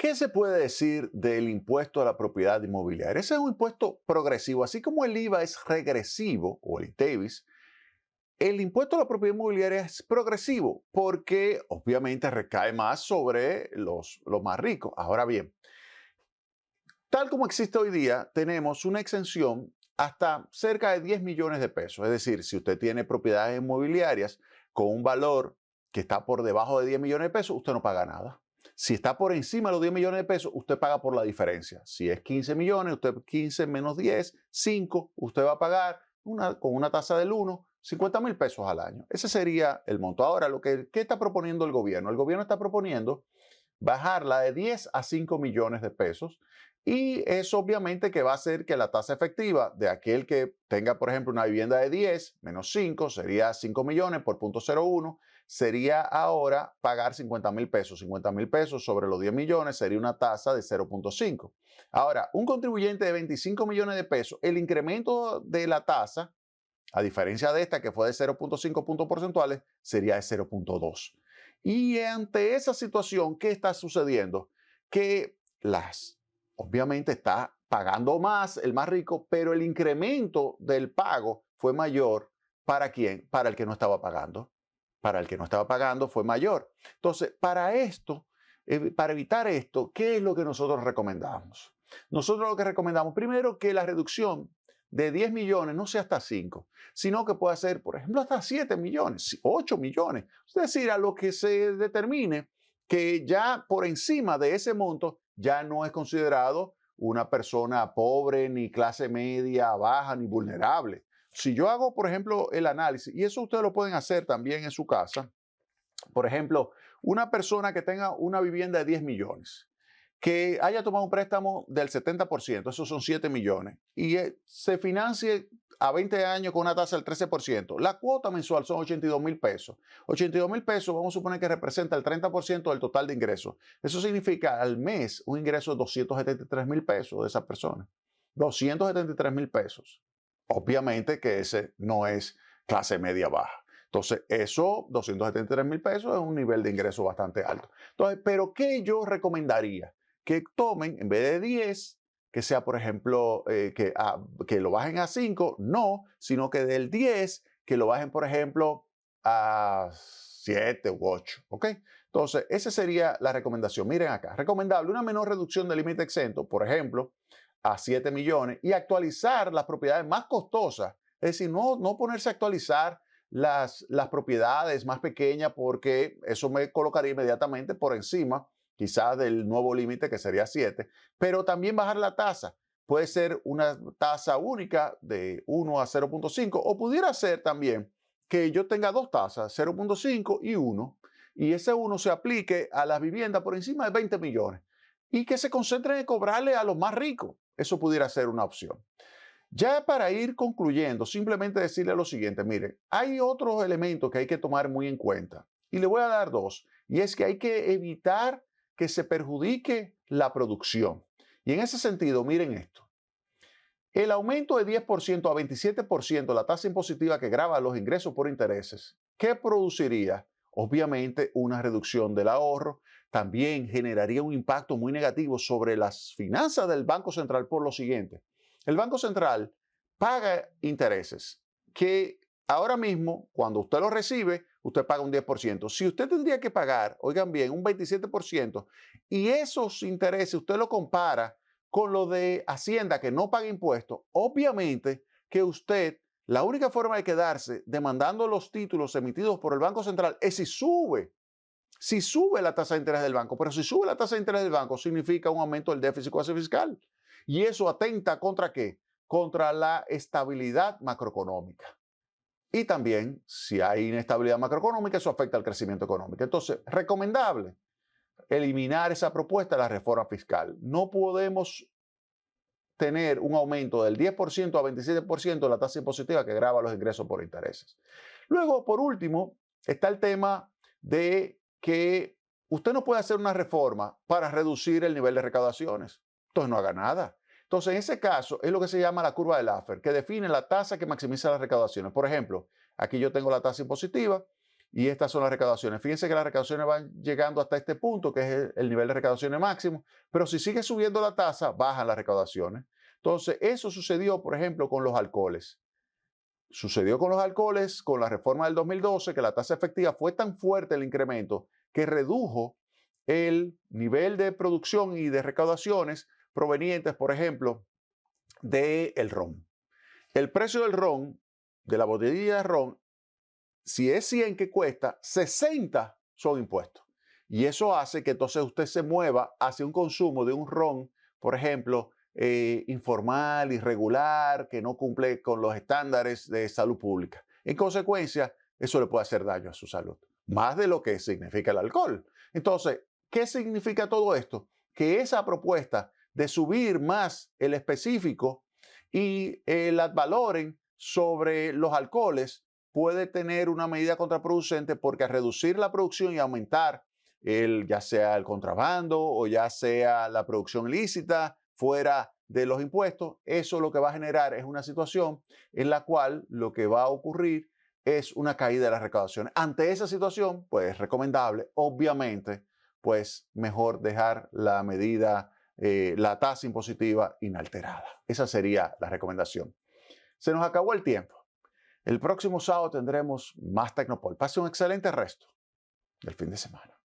¿Qué se puede decir del impuesto a la propiedad inmobiliaria? Ese es un impuesto progresivo, así como el IVA es regresivo o el ITEVIS. El impuesto a la propiedad inmobiliaria es progresivo porque obviamente recae más sobre los más ricos. Ahora bien, tal como existe hoy día, tenemos una exención hasta cerca de 10 millones de pesos. Es decir, si usted tiene propiedades inmobiliarias con un valor que está por debajo de 10 millones de pesos, usted no paga nada. Si está por encima de los 10 millones de pesos, usted paga por la diferencia. Si es 15 millones, usted 15 menos 10, 5, usted va a pagar con una tasa del 1, 50,000 pesos al año. Ese sería el monto. Ahora, ¿qué está proponiendo el gobierno? El gobierno está proponiendo bajarla de 10 a 5 millones de pesos. Y eso obviamente que va a hacer que la tasa efectiva de aquel que tenga, por ejemplo, una vivienda de 10 menos 5 sería 5 millones por 0.01, sería ahora pagar 50,000 pesos. 50,000 pesos sobre los 10 millones sería una tasa de 0.5. Ahora, un contribuyente de 25 millones de pesos, el incremento de la tasa, a diferencia de esta que fue de 0.5 puntos porcentuales, sería de 0.2. Y ante esa situación, ¿qué está sucediendo? Que obviamente está pagando más el más rico, pero el incremento del pago fue mayor. ¿Para quién? Para el que no estaba pagando. Para el que no estaba pagando fue mayor. Entonces, para evitar esto, ¿qué es lo que nosotros recomendamos? Nosotros lo que recomendamos, primero, que la reducción de 10 millones no sea hasta 5, sino que pueda ser, por ejemplo, hasta 7 millones, 8 millones. Es decir, a lo que se determine que ya por encima de ese monto ya no es considerado una persona pobre, ni clase media, baja, ni vulnerable. Si yo hago, por ejemplo, el análisis, y eso ustedes lo pueden hacer también en su casa, por ejemplo, una persona que tenga una vivienda de 10 millones, que haya tomado un préstamo del 70%, esos son 7 millones, y se financie a 20 años con una tasa del 13%. La cuota mensual son 82,000 pesos. 82,000 pesos, vamos a suponer que representa el 30% del total de ingresos. Eso significa al mes un ingreso de 273,000 pesos de esa persona. 273,000 pesos. Obviamente que ese no es clase media baja. Entonces, eso, 273,000 pesos, es un nivel de ingreso bastante alto. Entonces, ¿pero qué yo recomendaría? Que tomen, en vez de 10, que sea, por ejemplo, que lo bajen a 5, no, sino que del 10, que lo bajen, por ejemplo, a 7 u 8, ¿ok? Entonces, esa sería la recomendación. Miren acá, recomendable una menor reducción del límite exento, por ejemplo, a 7 millones, y actualizar las propiedades más costosas. Es decir, no ponerse a actualizar las propiedades más pequeñas, porque eso me colocaría inmediatamente por encima quizás del nuevo límite, que sería 7, pero también bajar la tasa. Puede ser una tasa única de 1 a 0.5, o pudiera ser también que yo tenga dos tasas, 0.5 y 1, y ese 1 se aplique a las viviendas por encima de 20 millones y que se concentren en cobrarle a los más ricos. Eso pudiera ser una opción. Ya para ir concluyendo, simplemente decirle lo siguiente, miren, hay otros elementos que hay que tomar muy en cuenta y le voy a dar dos, y es que hay que evitar que se perjudique la producción. Y en ese sentido, miren esto, el aumento de 10% a 27% la tasa impositiva que grava los ingresos por intereses, ¿qué produciría? Obviamente una reducción del ahorro, también generaría un impacto muy negativo sobre las finanzas del Banco Central por lo siguiente. El Banco Central paga intereses que ahora mismo, cuando usted los recibe, usted paga un 10%. Si usted tendría que pagar, oigan bien, un 27%, y esos intereses usted lo compara con lo de Hacienda, que no paga impuestos, obviamente que usted, la única forma de quedarse demandando los títulos emitidos por el Banco Central es si sube la tasa de interés del banco. Pero si sube la tasa de interés del banco, significa un aumento del déficit fiscal. Y eso atenta ¿contra qué? Contra la estabilidad macroeconómica. Y también, si hay inestabilidad macroeconómica, eso afecta al crecimiento económico. Entonces, recomendable eliminar esa propuesta de la reforma fiscal. No podemos tener un aumento del 10% a 27% de la tasa impositiva que grava los ingresos por intereses. Luego, por último, está el tema de que usted no puede hacer una reforma para reducir el nivel de recaudaciones. Entonces, no haga nada. Entonces, en ese caso, es lo que se llama la curva de Laffer, que define la tasa que maximiza las recaudaciones. Por ejemplo, aquí yo tengo la tasa impositiva y estas son las recaudaciones. Fíjense que las recaudaciones van llegando hasta este punto, que es el nivel de recaudaciones máximo, pero si sigue subiendo la tasa, bajan las recaudaciones. Entonces, eso sucedió, por ejemplo, con los alcoholes. Sucedió con los alcoholes, con la reforma del 2012, que la tasa efectiva fue tan fuerte el incremento que redujo el nivel de producción y de recaudaciones provenientes, por ejemplo, del ron. El precio del ron, de la botellilla de ron, si es 100 que cuesta, 60 son impuestos. Y eso hace que entonces usted se mueva hacia un consumo de un ron, por ejemplo, informal, irregular, que no cumple con los estándares de salud pública. En consecuencia, eso le puede hacer daño a su salud, más de lo que significa el alcohol. Entonces, ¿qué significa todo esto? Que esa propuesta de subir más el específico y el ad valorem sobre los alcoholes puede tener una medida contraproducente, porque al reducir la producción y aumentar ya sea el contrabando o ya sea la producción ilícita fuera de los impuestos, eso lo que va a generar es una situación en la cual lo que va a ocurrir es una caída de las recaudaciones. Ante esa situación, pues es recomendable, obviamente, pues mejor dejar la medida, la tasa impositiva inalterada. Esa sería la recomendación. Se nos acabó el tiempo. El próximo sábado tendremos más Tecnopol. Pase un excelente resto del fin de semana.